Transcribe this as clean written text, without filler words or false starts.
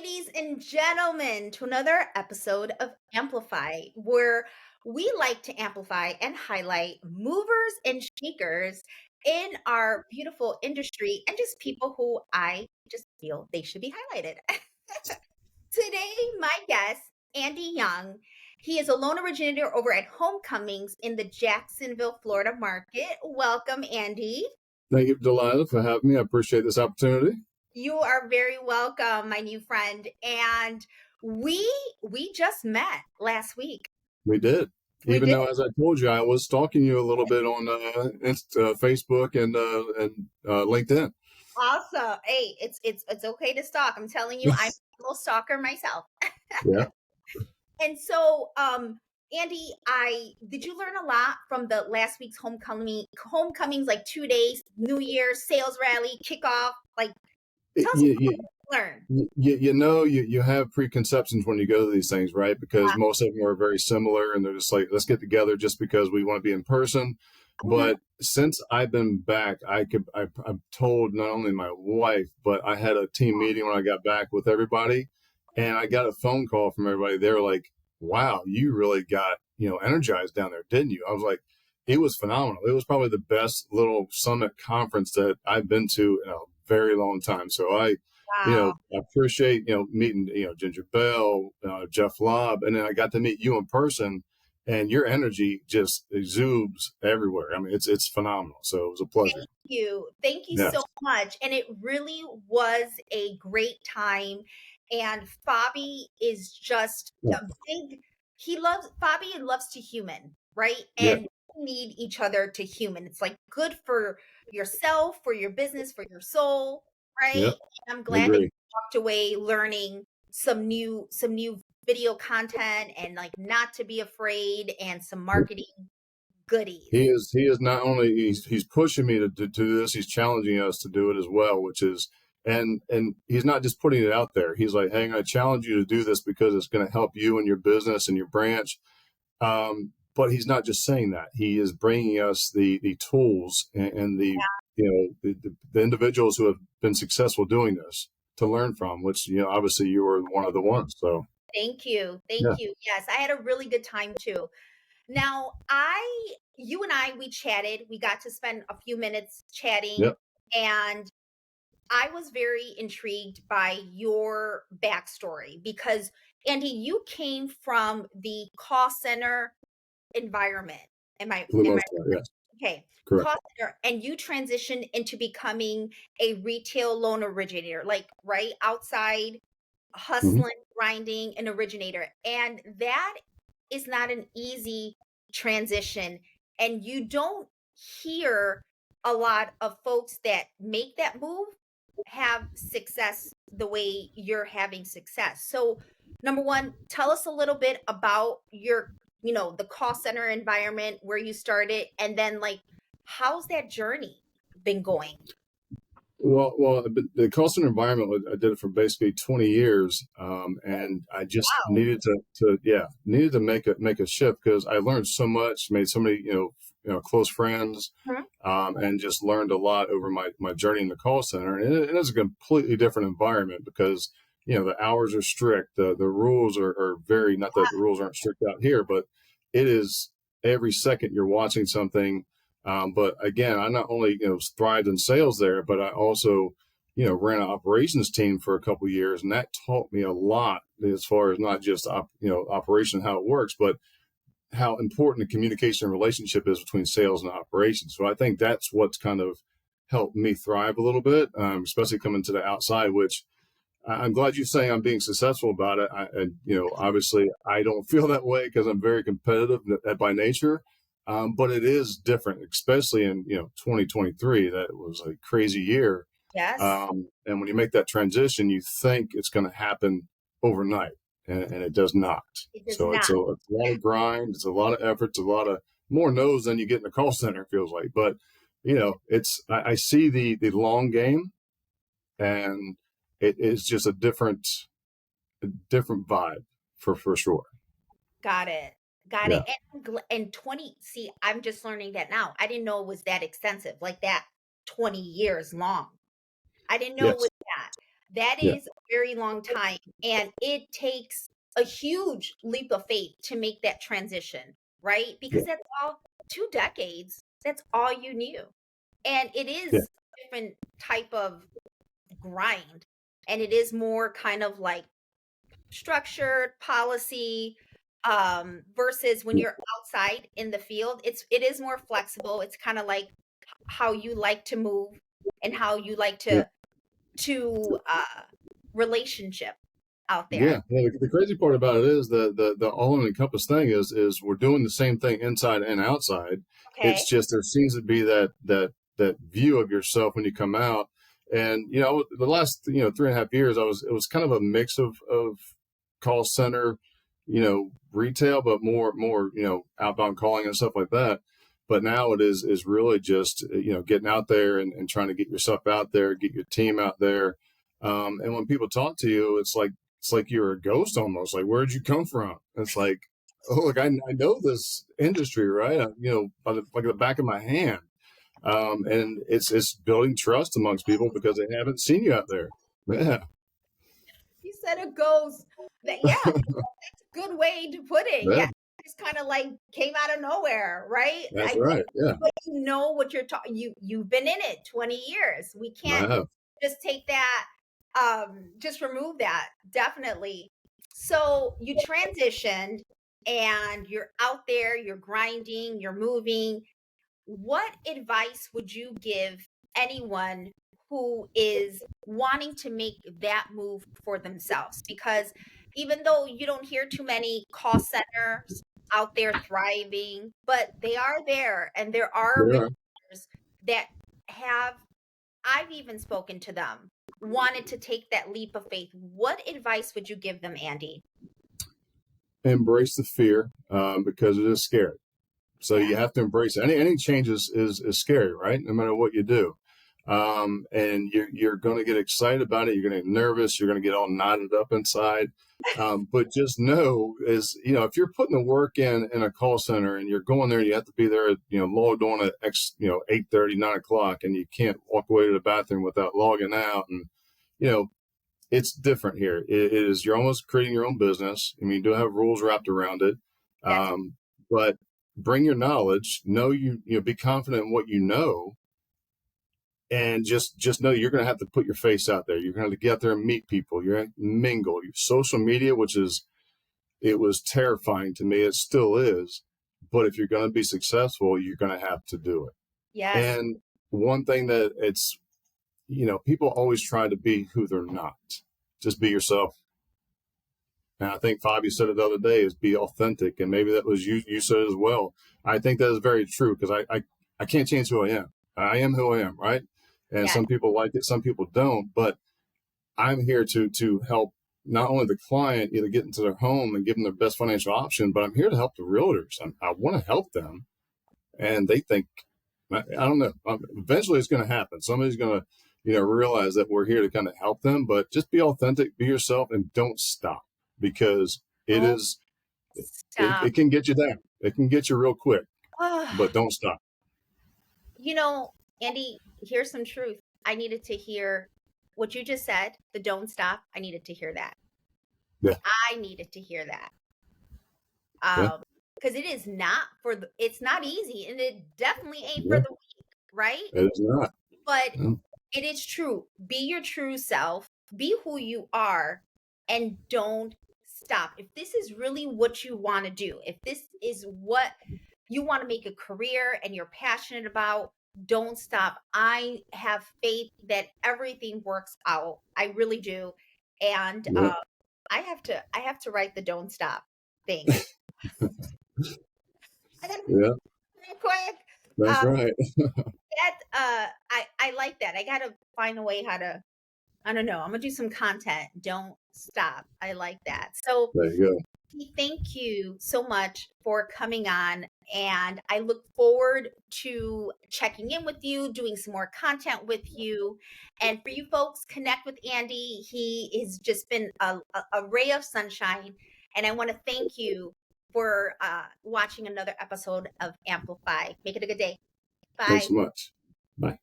ladies and gentlemen, to another episode of Amplify, where we like to amplify and highlight movers and shakers in our beautiful industry and just people who I just feel they should be highlighted. Today, my guest, Andy Young, he is a loan originator over at Homecomings in the Jacksonville, Florida market. Welcome, Andy. Thank you, Delilah, for having me. I appreciate this opportunity. You are very welcome, my new friend. And we just met last week. We did. We Even did. though, as I told you, I was stalking you a little bit on Facebook and LinkedIn. Awesome. Hey, it's okay to stalk. I'm telling you, I'm a little stalker myself. Yeah. And so, Andy, I did you learn a lot from the last week's homecomings, like 2 days, New Year's, sales rally, kickoff? Like, tell us You, what you, you learned. you have preconceptions when you go to these things, right? Because most of them are very similar, and they're just like, let's get together just because we want to be in person. Mhm. But since I've been back, I've told not only my wife, but I had a team meeting when I got back with everybody, and I got a phone call from everybody. They were like, "Wow, you really got energized down there, didn't you?" I was like, "It was phenomenal. It was probably the best little summit conference that I've been to in a very long time." So I Wow. appreciate meeting Ginger Bell, Jeff Lobb, and then I got to meet you in person, and your energy just exudes everywhere. I mean, it's phenomenal. So it was a pleasure. Thank you. Thank you Yes. so much. And it really was a great time. And Fabi is just Yeah. a big, Fabi loves to human, right? Yeah. And we need each other to human. It's like good for yourself, for your business, for your soul, right? Yep. And I'm I glad that agree. you walked away learning some new video content and like not to be afraid and some marketing goodies. He is not only he's pushing me to do this, he's challenging us to do it as well, which is and he's not just putting it out there. He's like, "Hey, I'm going to challenge you to do this because it's going to help you and your business and your branch." But he's not just saying that. He is bringing us the tools and the individuals who have been successful doing this to learn from. Which obviously you were one of the ones. So Thank you. Thank yeah, you. Yes, I had a really good time too. Now, you and I, we chatted. We got to spend a few minutes chatting, yep. and I was very intrigued by your backstory because, Andy, you came from the call center environment. Am I, For the am I most part, yes, okay? correct. Call center, and you transitioned into becoming a retail loan originator, like right outside Hmm. hustling, grinding, an originator. And that is not an easy transition. And you don't hear a lot of folks that make that move have success the way you're having success. So, number one, tell us a little bit about the call center environment where you started, and then like, how's that journey been going? Well, the call center environment, I did it for basically 20 years, and I just Wow. needed to make a shift because I learned so much, made so many close friends, Mhm. and just learned a lot over my journey in the call center. And it is a completely different environment because the hours are strict, the rules are very, not that the rules aren't strict out here, but it is every second you're watching something. But again, I not only thrived in sales there, but I also ran an operations team for a couple of years, and that taught me a lot as far as not just operation how it works, but how important the communication and relationship is between sales and operations. So I think that's what's kind of helped me thrive a little bit, especially coming to the outside, which I'm glad you say I'm being successful about it. And obviously I don't feel that way because I'm very competitive by nature. But it is different, especially in 2023. That was a crazy year. Yes, And when you make that transition, you think it's going to happen overnight, and it does not. it does So not. it's a lot of grind, it's a lot of effort, it's a lot of more no's than you get in a call center. It feels like, but I see the long game, and it is just a different vibe for sure. Got it. Got it. Yeah. And 20, see, I'm just learning that now. I didn't know it was that extensive, like that 20 years long. I didn't know it Yes. was that. That Yeah. is a very long time, and it takes a huge leap of faith to make that transition, right? Yeah. Because that's all 2 decades, that's all you knew. And it Yeah. is a different type of grind, and it is more kind of like structured policy, versus when Yeah. you're outside in the field, it is more flexible. It's kind of like how you like to move and how you like Yeah. to relationship out there. Yeah, yeah. The crazy part about it is the all encompassed thing is we're doing the same thing inside and outside. It's Okay. just there seems to be that view of yourself when you come out. And the last 3.5 years, it was kind of a mix of call center, retail, but more outbound calling and stuff like that. But now it is really just getting out there and trying to get yourself out there, get your team out there. And when people talk to you, it's like you're a ghost almost. Like, where'd you come from? It's like, oh, look, I know this industry, right? By like the back of my hand. And it's building trust amongst people because they haven't seen you out there. Yeah, You said a ghost. That, yeah, good way to put it. yeah, Yeah, it's kind of like came out of nowhere, right? that's right. Yeah, But you know what you're talking. You've been in it 20 years. We I can't have. just take that. Just remove that definitely. So you transitioned, and you're out there. You're grinding. You're moving. What advice would you give anyone who is wanting to make that move for themselves? Because even though you don't hear too many call centers out there thriving, but they are there, and there are There are. recruiters that have, I've even spoken to them, wanted to take that leap of faith. What advice would you give them, Andy? Embrace the fear because it is scary. So Yeah. you have to embrace it. Any change is scary, right? No matter what you do. And you're going to get excited about it. You're going to get nervous. You're going to get all knotted up inside. But just know if you're putting the work in a call center and you're going there, you have to be there, logged on at 8:30, 9 o'clock, and you can't walk away to the bathroom without logging out. And, you know, it's different here. It is, you're almost creating your own business. I mean, you do have rules wrapped around it. That's But bring your knowledge, know be confident in what you know, and just know you're going to have to put your face out there. You're going to have to get out there and meet people. You're going to mingle. Social media, it was terrifying to me. It still is. But if you're going to be successful, you're going to have to do it. yes. And one thing that people always try to be who they're not. Just be yourself. And I think Fabi said it the other day is be authentic. And maybe that was you said it as well. I think that is very true because I can't change who I am. I am who I am, right? And Yes. some people like it, some people don't. But I'm here to help not only the client either get into their home and give them their best financial option, but I'm here to help the realtors. I want to help them. And they think, I don't know, eventually it's going to happen. Somebody's going to, realize that we're here to kind of help them, but just be authentic, be yourself, and don't stop because it Don't is, stop. it can get you down. It can get you real quick, but Ah, don't stop. you know, Andy, here's some truth. I needed to hear what you just said, the don't stop. I needed to hear that. Yeah. I needed to hear that. Yeah. Because it is not it's not easy, and it definitely ain't for Yeah. the weak, right? It is not. But No. it is true. Be your true self, be who you are, and don't stop. If this is really what you want to do, if this is what you want to make a career and you're passionate about, don't stop. I have faith that everything works out. I really do. And Yeah. I have to write the don't stop thing. I gotta Yeah. real quick. That's Um, right. I like that. I gotta find a way how to, I don't know. I'm gonna do some content. Don't stop. I like that. So There you go. thank you so much for coming on. And I look forward to checking in with you, doing some more content with you. And for you folks, connect with Andy. He has just been a ray of sunshine. And I want to thank you for watching another episode of Amplify. Make it a good day. Thanks Bye. so much. Bye.